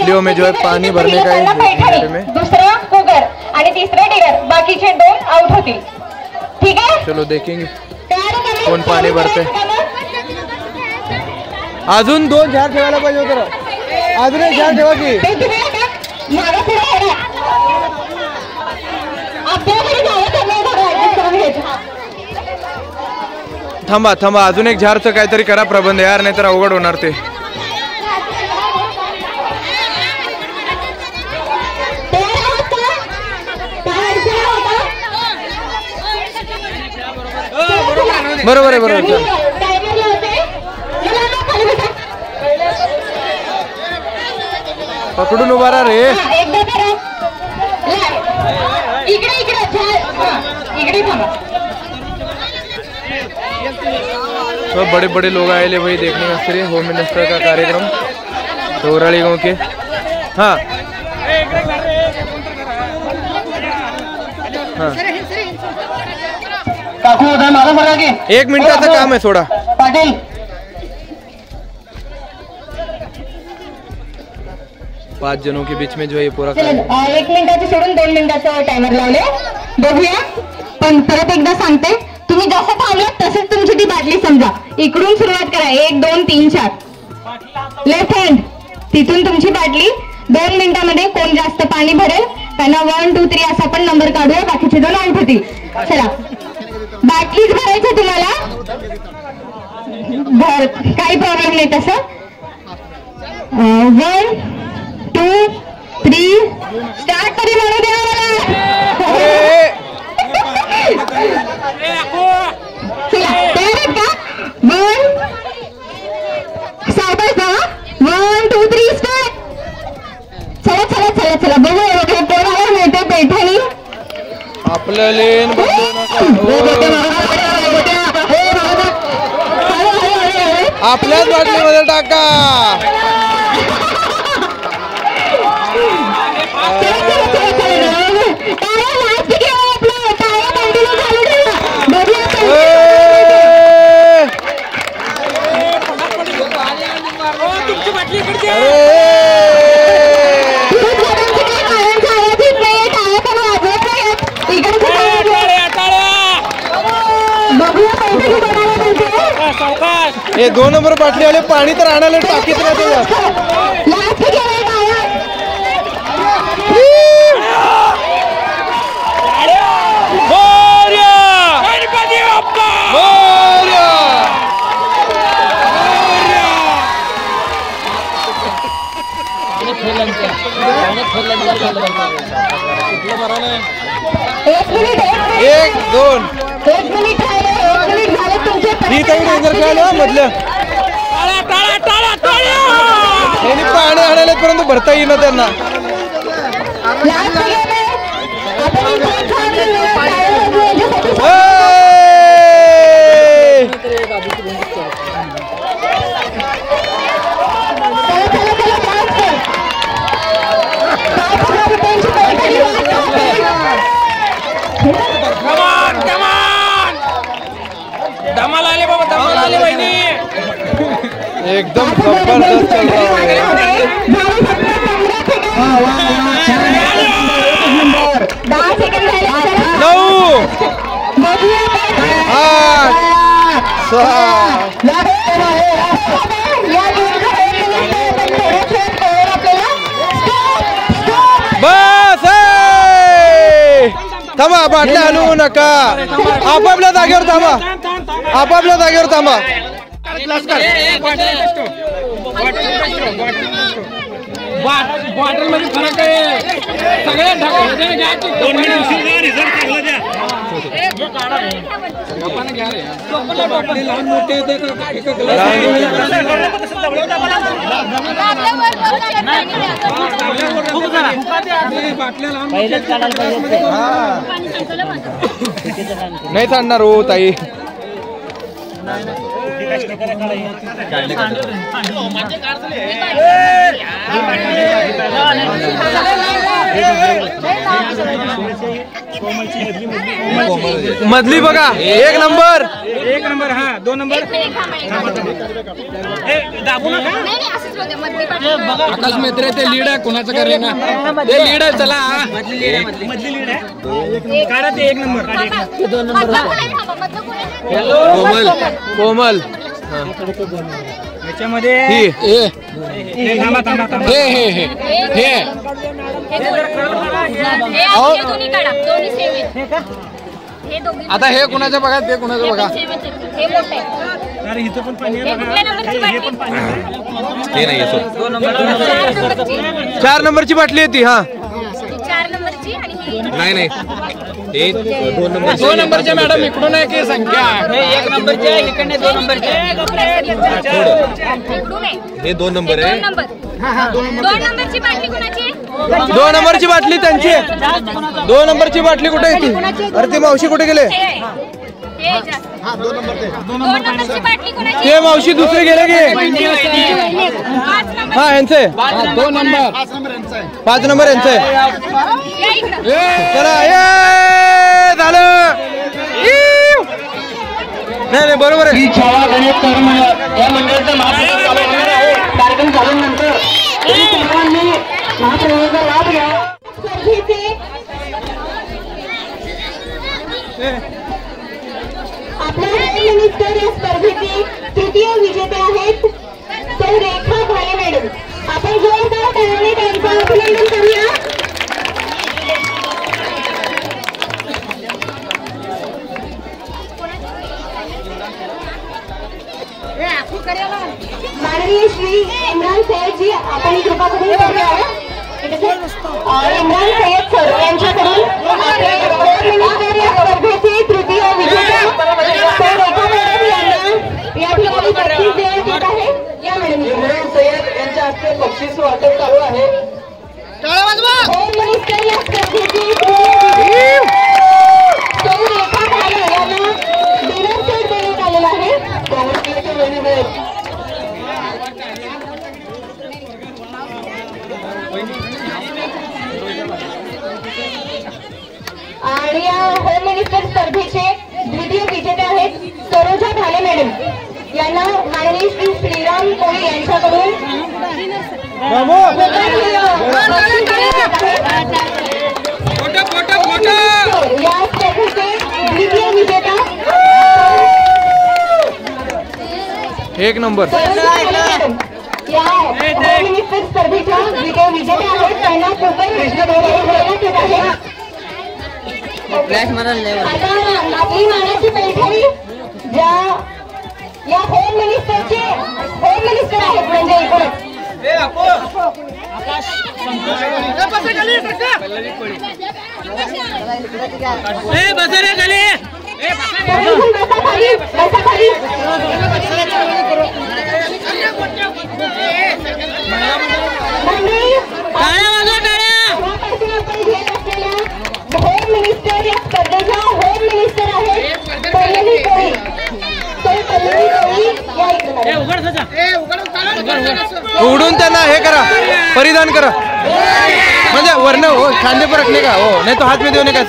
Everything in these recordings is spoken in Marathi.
बाटलियों में जो है पानी भरने का है में। दूसरा कुकर आणि तिसरा डिगर, बाकीचे 2 आउट होतील. ठीक आहे, चलो देखेंगे कोण पाणी भरते. अजून 2 झाड ठेवायला पाहिजे होतं. अजून एक झाड ठेवा की. थांबा थांबा, अजून एक झाडचं काहीतरी करा प्रबंध यार, नाही तर अवघड होणार ते. बरोबर आहे बरोबर. पकडून उभा राहा रे. तो बड़े बड़े लोग आए ले भाई देखने वास्ते होम मिनिस्टर का कार्यक्रम तोराली गांव के. हाँ हाँ 1 मिनिटाचं काम आहे थोडा. पाटील 5 जनों के बीच में जो है ये पूरा 1 मिनिटाचं सोडून 2 मिनिटाचं टायमर लावले. बघूया, पण परत एकदा सांगते, तुम्ही जसं थांबलात तसंच तुमची ती बाटली समजा. इकडून सुरुवात करा. 1 2 3 4 लेफ्ट हँड, तिथून तुमची बाटली. 2 मिनिटांमध्ये कोण जास्त पाणी भरेल त्यांना 1 2 3 असा पण नंबर काढूया. बाकीचे 2 आउट होतील. चला, बाटलीच भरायचं तुम्हाला. काही प्रॉब्लेम नाही तसं. 1 2 3 स्टार्ट तरी म्हणू द्या मला. चला तयार आहेत का? 1 सावकाश ना. 1 2 3 स्टार्ट. चला चला चला चला, बघूया कोणाला मिळते पैठणी. आपलं लेन आपल्याच बाटलीमध्ये टाका. हे 2 नंबर बाटली आले, पाणी तर आणायला टाकीत राहते. एक दोन मधलं पाणी आणायला परंतु भरता येईना त्यांना. धमाल आले बाबा, धमाल आले बहिणी. एकदम जबरदस्त चल रहा है. 10 सेकंड झाले. 9 8 7 बस. थांबा, बाटल्या हलवू नका. आपापल्या जागेवर थांबा, आपापल्या जागेवर थांबा. बॉटल मध्ये फरक आहे. सगळे लहान मोठे नाही सांगणार हो ताई. मधली बघा, एक नंबर. हा 2 नंबर. आकाश मेत्रे ते लीड आहे, कोणाचं करे ना ते लीड आहे. चला मधली लीड आहे, काढा ते 1 नंबर. 2 नंबर कोमल. कोमल याच्यामध्ये थांबा थांबा थांबा. आता हे कुणाचं बघा, ते कुणाचं बघा. अरे इथं पण पाणी आहे बघा, हे पण पाणी आहे. हे नाही 4 नंबरची बाटली आहे ती. हा 4 नंबरची आणि नाही नाही, हे 2 नंबर. 2 नंबरच्या मॅडम इकडून आहे की संख्या. हे 1 नंबरचे आहे, इकडे 2 नंबरचे. हे 2 नंबर आहे. 2 नंबरची बाटली कोणाची? 2 नंबरची बाटली त्यांची आहे. 2 नंबरची बाटली कुठे आहे ती? अरे ती मावशी कुठे गेले? 2 नंबरची बाटली कोणाची? ते मावशी दुसरे गेले की. हा यांचे 2 नंबर. 5 नंबर यांचं आहे. चला ये झालं. नाही नाही बरोबर आहे. या मंडळाचा महाप्रसाद चालू होणार आहे. कार्यक्रम झाल्यानंतर तुम्ही सर्वांनी महाप्रसादाचा लाभ घ्या. आपल्या मिनिस्टर या स्पर्धेचे तृतीय विजेते आहेत सौ रेखा भाले मॅडम. आपण जोरदार टाळ्याने त्यांचं अभिनंदन करूया. माननीय श्री इम्रान सय्यद जी, आपण कृपा करून करूया. इम्रान सय्यद सर यांच्याकडून स्पर्धेचे तृतीय विजेते सौ रेखा मॅडम यांना या ठिकाणी बक्षीस देण्यात येत आहे. या मॅडम इम्रान सय्यद यांच्या हस्ते बक्षीस वाटप चालू आहे. होम मिनिस्टर या स्पर्धेचे सौ रेखा भाले यांना डिनर सेट देण्यात आलेला आहे. Congratulation very much. आणि या होम मिनिस्टर स्पर्धेचे द्वितीय विजेते आहेत सरोजा भाले मॅडम. यांना माननीय श्री श्रीराम कोळी यांच्याकडून या स्पर्धेचे द्वितीय विजेता 1 नंबर. या होम मिनिस्टर स्पर्धेच्या द्वितीय विजेते आहेत. त्यांना कुकर देण्यात येत आहे. आता आपली मानाची पैठणी ज्या या होम मिनिस्टर आहेत म्हणजे इकडे होम मिनिस्टर या स्पर्धेच्या होम मिनिस्टर आहेत पल्लवी कोळी. उघडून त्यांना हे करा, परिधान करा. म्हणजे वर्ण हो, खांदे पर रखने का हो, नाही तो हात में देऊ नये का.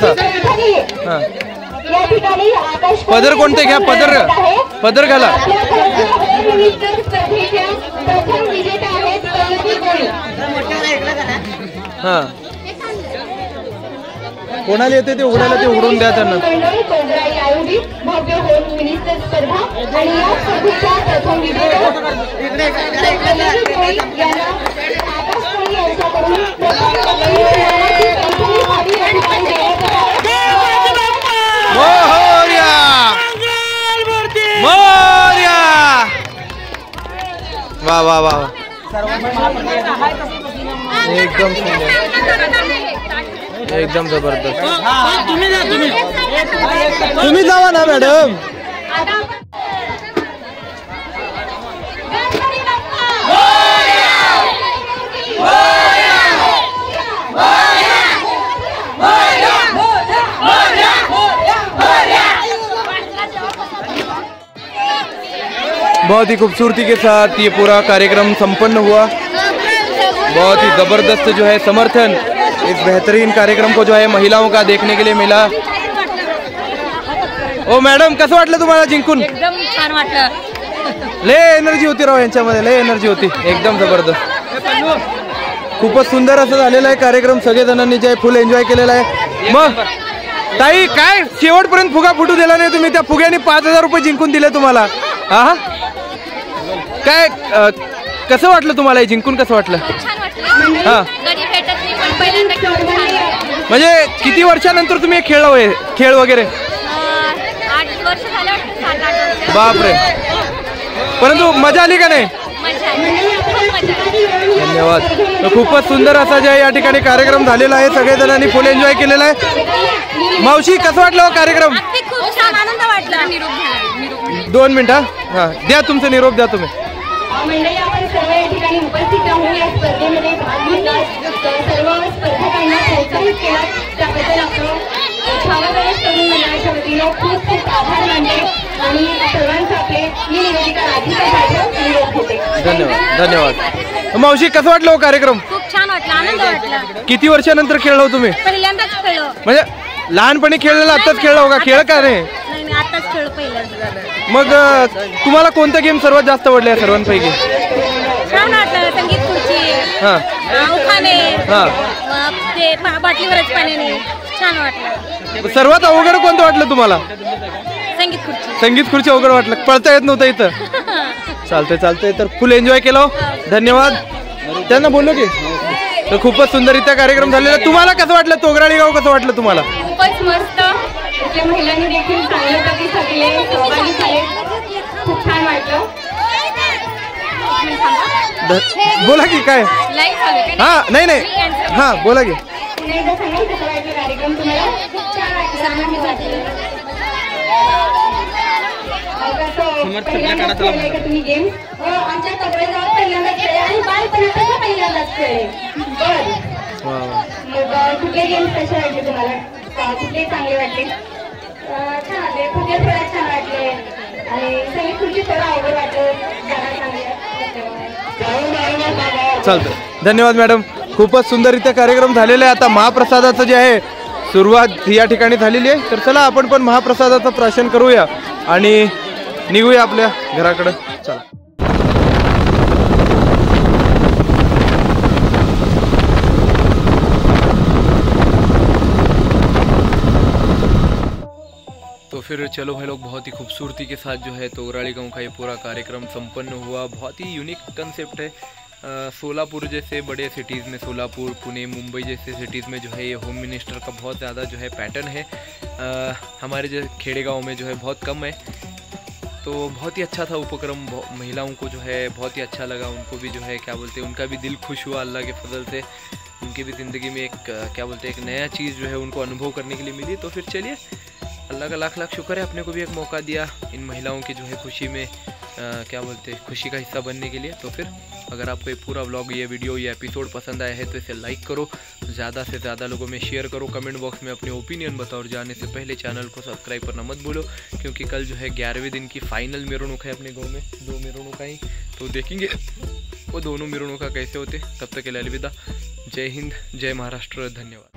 या ठिकाणी आकाश पदर कोणते घ्या, पदर घाला. होम मिनिस्टर स्पर्धेच्या प्रथम विजेता आहेत पल्लवी कोळी. हा कोणाला येते ते उघडायला ते उघडून द्या त्यांना. भव्य होम मिनिस्टर स्पर्धा आणि या स्पर्धेच्या प्रथम विजेता यांना आकाश कोळी यांच्याकडून मोरया मोरया. वा वा वा, एकदम सुंदर, एकदम जबरदस्त. तुम्ही जावा ना मॅडम. बहुत ही खूबसूरती के साथ ये पूरा कार्यक्रम संपन्न हुआ। बहुत ही ज़बरदस्त जो है समर्थन इस बेहतरीन कार्यक्रम को जो है महिलाओं का देखने के लिए मिला। ओ मॅडम, कसं वाटलं तुम्हाला जिंकून? एकदम छान वाटलं. लय एनर्जी होती राव यांच्यामध्ये, लय एनर्जी होती, एकदम जबरदस्त. खूपच सुंदर असं झालेला आहे कार्यक्रम. सगळेजणांनी जे फुल एन्जॉय केलेला आहे. मग ताई, काय शेवटपर्यंत फुगा फुटू दिला नाही तुम्ही? त्या फुग्याने 5000 रुपये जिंकून दिले तुम्हाला. हा, काय कसं वाटलं तुम्हाला जिंकून? कसं वाटलं? हा, म्हणजे किती वर्षानंतर तुम्ही खेळ खेळ वगैरे? 8 वर्ष झाले वाटतं, 7-8 वर्ष. बापरे, परंतु मजा आली का नाही? धन्यवाद. खूपच सुंदर असा जे या ठिकाणी कार्यक्रम झालेला आहे. सगळेजणांनी फुल एन्जॉय केलेला आहे. मावशी, कसं वाटलं कार्यक्रम? खूप छान आनंद वाटला. 2 मिनिटं हा, द्या तुमचा निरोप द्या तुम्ही. मंडळी, आपण सर्व या ठिकाणी उपस्थित राहून या स्पर्धेमध्ये भाग घेतलात. सर्व स्पर्धकांना प्रोत्साहित केलात त्याबद्दल आपलं छावागणेश तरुण मंडळाच्या वतीनं खूप खूप आभार मानते आणि सर्वांचं आपले मी निवेदिका राधिका जाधव निरोप घेते. धन्यवाद. धन्यवाद. मावशी, कसं वाटलं हो कार्यक्रम? खूप छान वाटलं, आनंद वाटला. किती वर्षानंतर खेळलो तुम्ही? पहिल्यांदाच खेळलो. म्हणजे लहानपणी खेळलेला, आताच खेळलो का? खेळ का नाही? नाही, आताच खेळ पहिल्यांदा झालं. मग तुम्हाला कोणता गेम सर्वात जास्त आवडला या सर्वांपैकी? छान वाटलं. संगीत खुर्ची, हा उखाणे, हा, ते बाटलीवरच पाण्याने छान वाटलं. सर्वात अवघड कोणतं वाटलं तुम्हाला? संगीत खुर्ची. संगीत खुर्ची अवघड वाटलं, पळता येत नव्हतं इथं. चालतंय चालतंय, तर फुल एन्जॉय केलं. धन्यवाद. त्यांना बोललो की. तर खूपच सुंदररित्या कार्यक्रम झालेला. तुम्हाला कसं वाटलं? तोगराळी गाव कसं वाटलं तुम्हाला? खूपच मस्त. इथल्या महिलांनी देखील चांगले प्रतिसाद दिले, सहभागी झाले. खूप छान वाटलं. बोला की काय? हा, नाही नाही, हा बोला की. पुन्हा एकदा सांगा कसं वाटलं कार्यक्रम तुम्हाला? खूप छान वाटलं. तुम्ही गेम आमच्या तोगरेगावात पहिल्यांदाच खेळले आणि बालपणापासून पहिल्यांदाच खेळले. बरं, मग कुठले गेम्स कसे वाटले तुम्हाला? कुठले चांगले वाटले? छान वाटले. फुगे थोडा छान वाटले आणि संगीत खुर्ची थोडं अवघड वाटलं. चालतं. धन्यवाद मॅडम. खूपच सुंदररित्या कार्यक्रम झालेला आहे. आता महाप्रसादाचं जे आहे सुरुवात या ठिकाणी झालेली आहे. तर चला आपण पण महाप्रसादाचं प्राशन करूया आणि निघूया आपल्या घराकडं. चला. तो फिर चलो भाई लोग, बहुत ही खूबसूरती के साथ जो है तोगराड़ी गांव का ये पूरा कार्यक्रम संपन्न हुआ. बहुत ही यूनिक कंसेप्ट है. सोलापुर जैसे बड़े सिटीज़ में, सोलापुर, पुणे, मुंबई जैसे सिटीज़ में जो है ये होम मिनिस्टर का बहुत ज़्यादा जो है पैटर्न है. हमारे जो खेड़े गाँव में जो है बहुत कम है. तो बहुत ही अच्छा था उपक्रम. महिलाओं को जो है बहुत ही अच्छा लगा. उनको भी जो है क्या बोलते हैं, उनका भी दिल खुश हुआ अल्लाह के फजल से. उनकी भी ज़िंदगी में एक क्या बोलते हैं, एक नया चीज़ जो है उनको अनुभव करने के लिए मिली. तो फिर चलिए, अल्लाह का लाख लाख शुक्र है, अपने को भी एक मौका दिया इन महिलाओं की जो है खुशी में क्या बोलते हैं, खुशी का हिस्सा बनने के लिए. तो फिर अगर आपको ये पूरा व्लॉग, ये वीडियो, ये एपिसोड पसंद आया है तो इसे लाइक करो, ज़्यादा से ज़्यादा लोगों में शेयर करो, कमेंट बॉक्स में अपने ओपिनियन बताओ और जाने से पहले चैनल को सब्सक्राइब करना मत भूलो, क्योंकि कल जो है 11वें दिन की फाइनल मिरवणूक है अपने गाँव में. 2 मिरवणूक आई, तो देखेंगे वो दोनों मिरवणूका कैसे होते. तब तक के लिए अलविदा. जय हिंद, जय महाराष्ट्र, धन्यवाद.